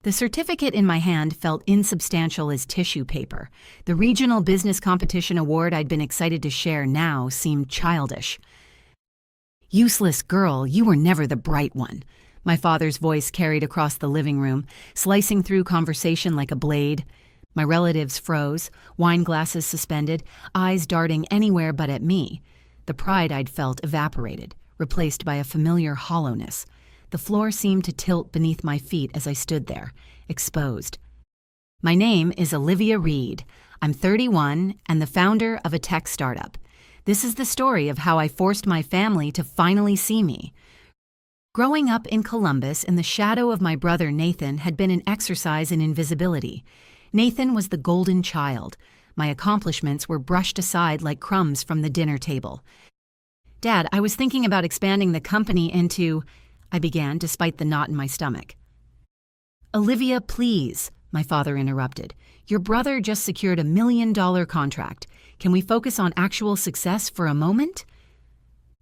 The certificate in my hand felt insubstantial as tissue paper. The regional business competition award I'd been excited to share now seemed childish. "Useless girl, you were never the bright one." My father's voice carried across the living room, slicing through conversation like a blade. My relatives froze, wine glasses suspended, eyes darting anywhere but at me. The pride I'd felt evaporated, replaced by a familiar hollowness. The floor seemed to tilt beneath my feet as I stood there, exposed. "My name is Olivia Reed. I'm 31 and the founder of a tech startup. This is the story of how I forced my family to finally see me." Growing up in Columbus in the shadow of my brother Nathan had been an exercise in invisibility. Nathan was the golden child. My accomplishments were brushed aside like crumbs from the dinner table. "Dad, I was thinking about expanding the company into—" I began, despite the knot in my stomach. "Olivia, please," my father interrupted. "Your brother just secured $1 million contract. Can we focus on actual success for a moment?"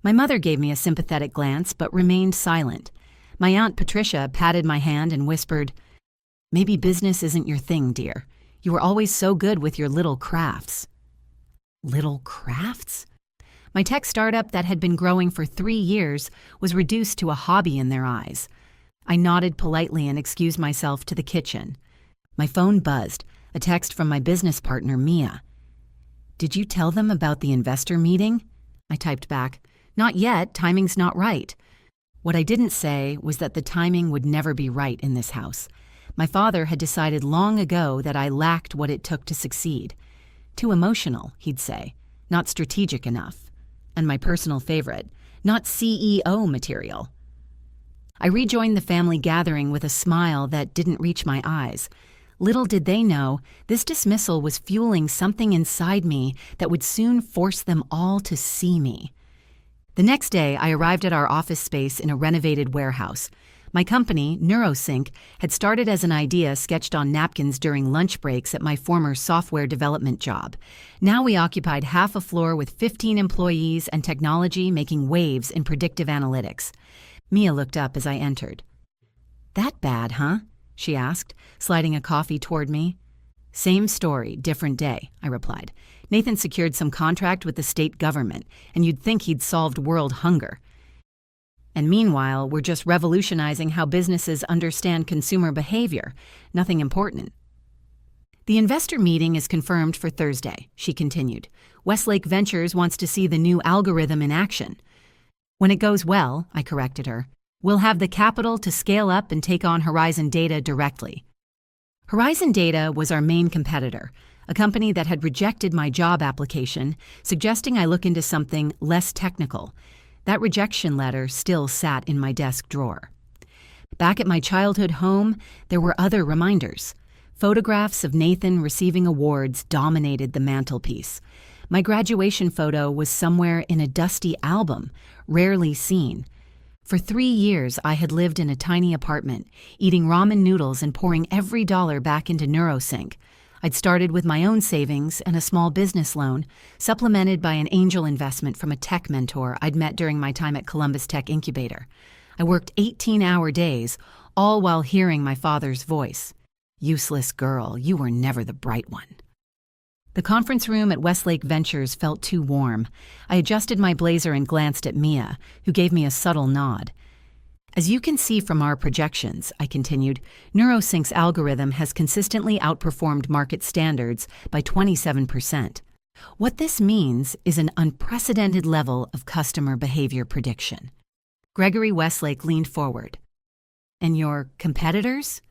My mother gave me a sympathetic glance, but remained silent. My Aunt Patricia patted my hand and whispered, "Maybe business isn't your thing, dear. You were always so good with your little crafts." Little crafts? My tech startup that had been growing for 3 years was reduced to a hobby in their eyes. I nodded politely and excused myself to the kitchen. My phone buzzed, a text from my business partner, Mia. "Did you tell them about the investor meeting?" I typed back, "Not yet, timing's not right." What I didn't say was that the timing would never be right in this house. My father had decided long ago that I lacked what it took to succeed. Too emotional, he'd say, not strategic enough. And my personal favorite, not CEO material. I rejoined the family gathering with a smile that didn't reach my eyes. Little did they know, this dismissal was fueling something inside me that would soon force them all to see me. The next day, I arrived at our office space in a renovated warehouse. My company, NeuroSync, had started as an idea sketched on napkins during lunch breaks at my former software development job. Now we occupied half a floor with 15 employees and technology making waves in predictive analytics. Mia looked up as I entered. "That bad, huh?" she asked, sliding a coffee toward me. "Same story, different day," I replied. "Nathan secured some contract with the state government, and you'd think he'd solved world hunger. And meanwhile, we're just revolutionizing how businesses understand consumer behavior. Nothing important." "The investor meeting is confirmed for Thursday," she continued. "Westlake Ventures wants to see the new algorithm in action. When it goes well," I corrected her, "we'll have the capital to scale up and take on Horizon Data directly." Horizon Data was our main competitor, a company that had rejected my job application, suggesting I look into something less technical. That rejection letter still sat in my desk drawer. Back at my childhood home, there were other reminders. Photographs of Nathan receiving awards dominated the mantelpiece. My graduation photo was somewhere in a dusty album, rarely seen. For 3 years, I had lived in a tiny apartment, eating ramen noodles and pouring every dollar back into NeuroSync. I'd started with my own savings and a small business loan, supplemented by an angel investment from a tech mentor I'd met during my time at Columbus Tech Incubator. I worked 18-hour days, all while hearing my father's voice. "Useless girl, you were never the bright one." The conference room at Westlake Ventures felt too warm. I adjusted my blazer and glanced at Mia, who gave me a subtle nod. "As you can see from our projections," I continued, "NeuroSync's algorithm has consistently outperformed market standards by 27%. What this means is an unprecedented level of customer behavior prediction." Gregory Westlake leaned forward. "And your competitors?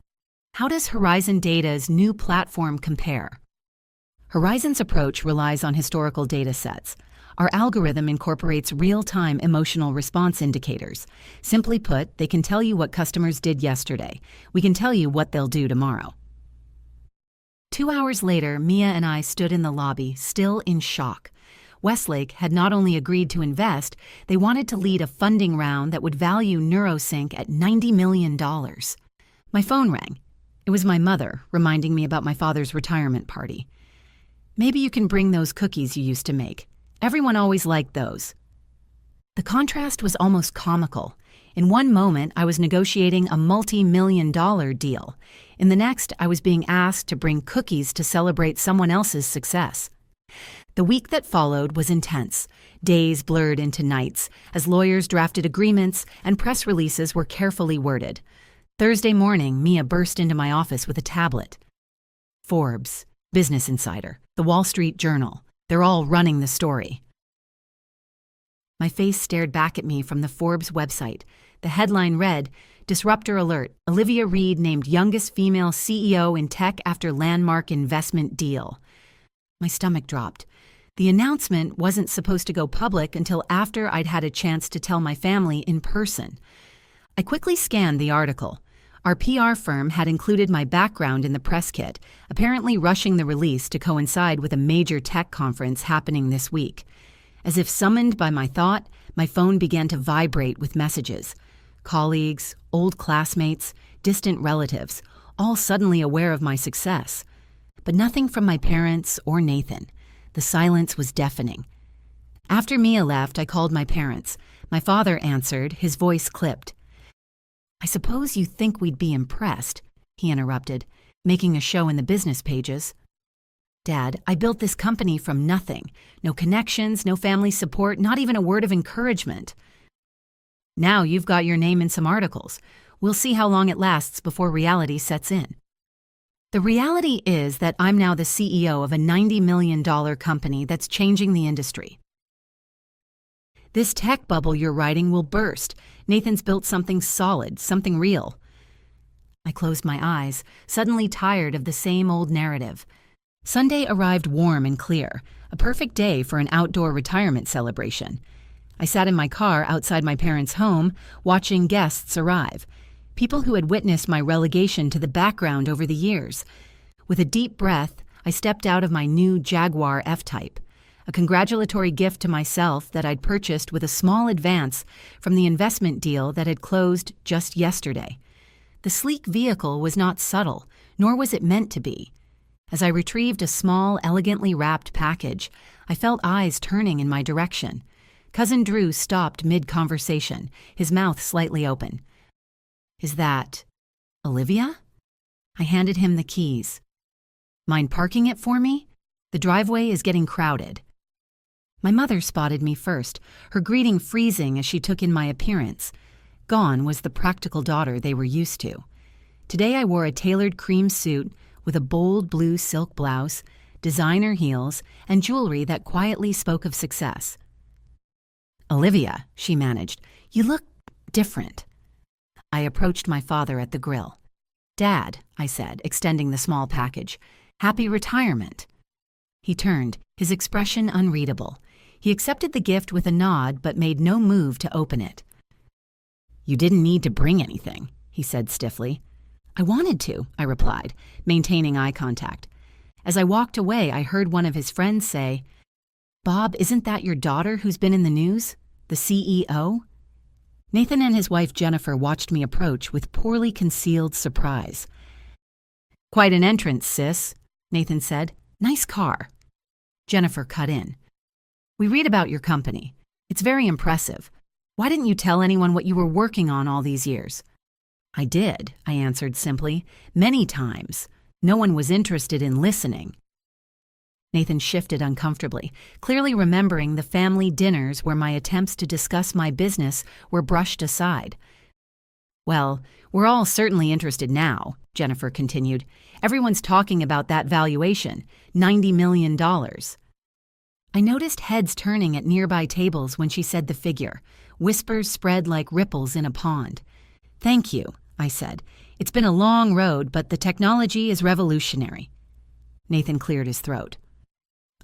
How does Horizon Data's new platform compare?" Horizon's approach relies on historical data sets. Our algorithm incorporates real-time emotional response indicators. Simply put, they can tell you what customers did yesterday. We can tell you what they'll do tomorrow. 2 hours later, Mia and I stood in the lobby, still in shock. Westlake had not only agreed to invest, they wanted to lead a funding round that would value NeuroSync at $90 million. My phone rang. It was my mother, reminding me about my father's retirement party. "Maybe you can bring those cookies you used to make. Everyone always liked those." The contrast was almost comical. In one moment, I was negotiating a multi-million-dollar deal. In the next, I was being asked to bring cookies to celebrate someone else's success. The week that followed was intense. Days blurred into nights as lawyers drafted agreements and press releases were carefully worded. Thursday morning, Mia burst into my office with a tablet. Forbes, Business Insider, The Wall Street Journal, they're all running the story. My face stared back at me from the Forbes website. The headline read, "Disruptor Alert, Olivia Reed named youngest female CEO in tech after landmark investment deal." My stomach dropped. The announcement wasn't supposed to go public until after I'd had a chance to tell my family in person. I quickly scanned the article. Our PR firm had included my background in the press kit, apparently rushing the release to coincide with a major tech conference happening this week. As if summoned by my thought, my phone began to vibrate with messages. Colleagues, old classmates, distant relatives, all suddenly aware of my success. But nothing from my parents or Nathan. The silence was deafening. After Mia left, I called my parents. My father answered, his voice clipped. "I suppose you think we'd be impressed," he interrupted, "making a show in the business pages." "Dad, I built this company from nothing. No connections, no family support, not even a word of encouragement." "Now you've got your name in some articles. We'll see how long it lasts before reality sets in." The reality is that I'm now the CEO of a $90 million company that's changing the industry. This tech bubble you're writing will burst. Nathan's built something solid, something real. I closed my eyes, suddenly tired of the same old narrative. Sunday arrived warm and clear, a perfect day for an outdoor retirement celebration. I sat in my car outside my parents' home, watching guests arrive. People who had witnessed my relegation to the background over the years. With a deep breath, I stepped out of my new Jaguar F-Type, a congratulatory gift to myself that I'd purchased with a small advance from the investment deal that had closed just yesterday. The sleek vehicle was not subtle, nor was it meant to be. As I retrieved a small, elegantly wrapped package, I felt eyes turning in my direction. Cousin Drew stopped mid-conversation, his mouth slightly open. "Is that Olivia?" I handed him the keys. "Mind parking it for me? The driveway is getting crowded." My mother spotted me first, her greeting freezing as she took in my appearance. Gone was the practical daughter they were used to. Today I wore a tailored cream suit with a bold blue silk blouse, designer heels, and jewelry that quietly spoke of success. "Olivia," she managed, "you look different." I approached my father at the grill. "Dad," I said, extending the small package, "happy retirement." He turned, his expression unreadable. He accepted the gift with a nod but made no move to open it. "You didn't need to bring anything," he said stiffly. "I wanted to," I replied, maintaining eye contact. As I walked away, I heard one of his friends say, "Bob, isn't that your daughter who's been in the news? The CEO?" Nathan and his wife Jennifer watched me approach with poorly concealed surprise. "Quite an entrance, sis," Nathan said. "Nice car." Jennifer cut in. "We read about your company. It's very impressive. Why didn't you tell anyone what you were working on all these years?" "I did," I answered simply, "many times. No one was interested in listening." Nathan shifted uncomfortably, clearly remembering the family dinners where my attempts to discuss my business were brushed aside. "Well, we're all certainly interested now," Jennifer continued. "Everyone's talking about that valuation, $90 million. I noticed heads turning at nearby tables when she said the figure. Whispers spread like ripples in a pond. "Thank you," I said. "It's been a long road, but the technology is revolutionary." Nathan cleared his throat.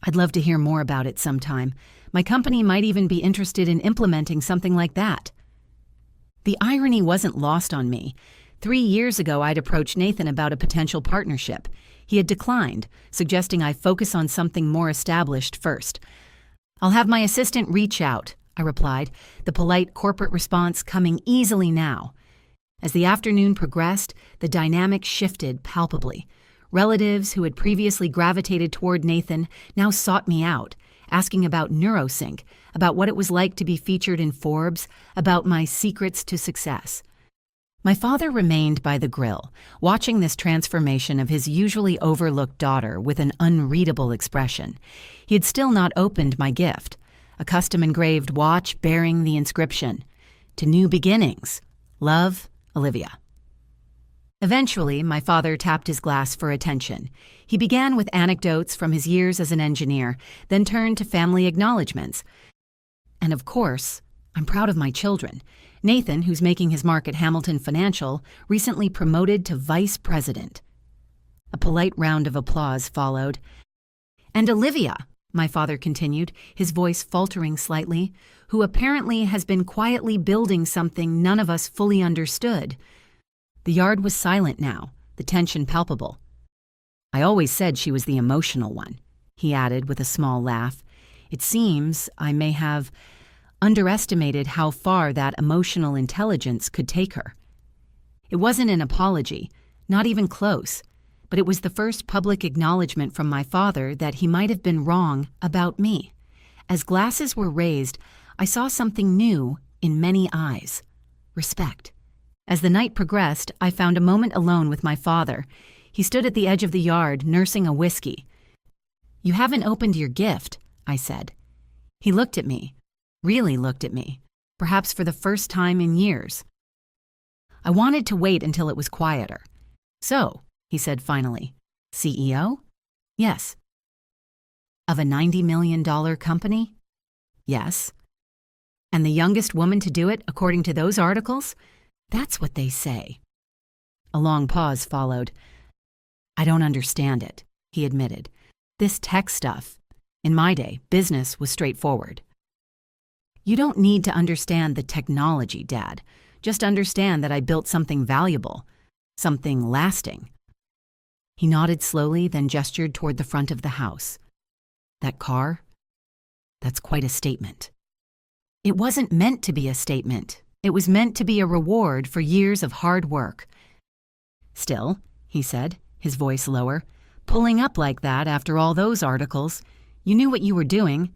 "I'd love to hear more about it sometime. My company might even be interested in implementing something like that." The irony wasn't lost on me. 3 years ago, I'd approached Nathan about a potential partnership. He had declined, suggesting I focus on something more established first. "I'll have my assistant reach out," I replied, the polite corporate response coming easily now. As the afternoon progressed, the dynamic shifted palpably. Relatives who had previously gravitated toward Nathan now sought me out, asking about NeuroSync, about what it was like to be featured in Forbes, about my secrets to success. My father remained by the grill, watching this transformation of his usually overlooked daughter with an unreadable expression. He had still not opened my gift, a custom-engraved watch bearing the inscription, "To New Beginnings. Love, Olivia." Eventually, my father tapped his glass for attention. He began with anecdotes from his years as an engineer, then turned to family acknowledgments. And of course, I'm proud of my children. Nathan, who's making his mark at Hamilton Financial, recently promoted to vice president. A polite round of applause followed. And Olivia, my father continued, his voice faltering slightly, who apparently has been quietly building something none of us fully understood. The yard was silent now, the tension palpable. I always said she was the emotional one, he added with a small laugh. It seems I may have underestimated how far that emotional intelligence could take her. It wasn't an apology, not even close, but it was the first public acknowledgement from my father that he might have been wrong about me. As glasses were raised, I saw something new in many eyes: respect. As the night progressed, I found a moment alone with my father. He stood at the edge of the yard, nursing a whiskey. "You haven't opened your gift," I said. He looked at me, really looked at me, perhaps for the first time in years. I wanted to wait until it was quieter. "So," he said finally, "CEO?" "Yes." "Of a $90 million company?" "Yes." "And the youngest woman to do it, according to those articles?" "That's what they say." A long pause followed. "I don't understand it," he admitted. "This tech stuff. In my day, business was straightforward." "You don't need to understand the technology, Dad. Just understand that I built something valuable, something lasting." He nodded slowly, then gestured toward the front of the house. "That car? That's quite a statement." "It wasn't meant to be a statement. It was meant to be a reward for years of hard work." "Still," he said, his voice lower, "pulling up like that after all those articles, you knew what you were doing."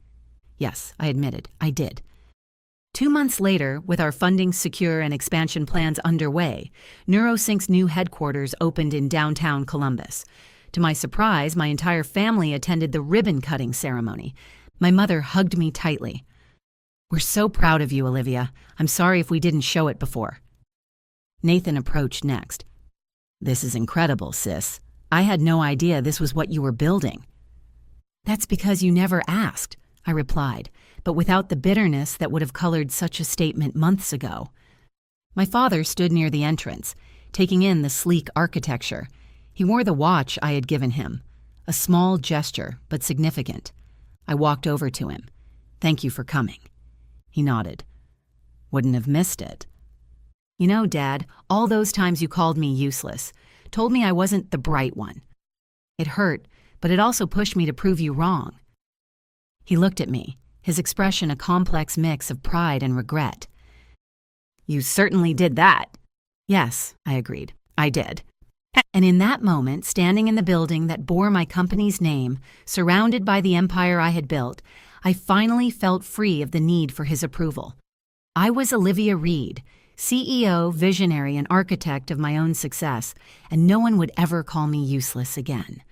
"Yes," I admitted, "I did." 2 months later, with our funding secure and expansion plans underway, NeuroSync's new headquarters opened in downtown Columbus. To my surprise, my entire family attended the ribbon-cutting ceremony. My mother hugged me tightly. "We're so proud of you, Olivia. I'm sorry if we didn't show it before." Nathan approached next. "This is incredible, sis. I had no idea this was what you were building." "That's because you never asked," I replied, but without the bitterness that would have colored such a statement months ago. My father stood near the entrance, taking in the sleek architecture. He wore the watch I had given him, a small gesture, but significant. I walked over to him. "Thank you for coming." He nodded. "Wouldn't have missed it." "You know, Dad, all those times you called me useless, told me I wasn't the bright one. It hurt, but it also pushed me to prove you wrong." He looked at me, his expression a complex mix of pride and regret. "You certainly did that." "Yes," I agreed, "I did." And in that moment, standing in the building that bore my company's name, surrounded by the empire I had built, I finally felt free of the need for his approval. I was Olivia Reed, CEO, visionary, and architect of my own success, and no one would ever call me useless again.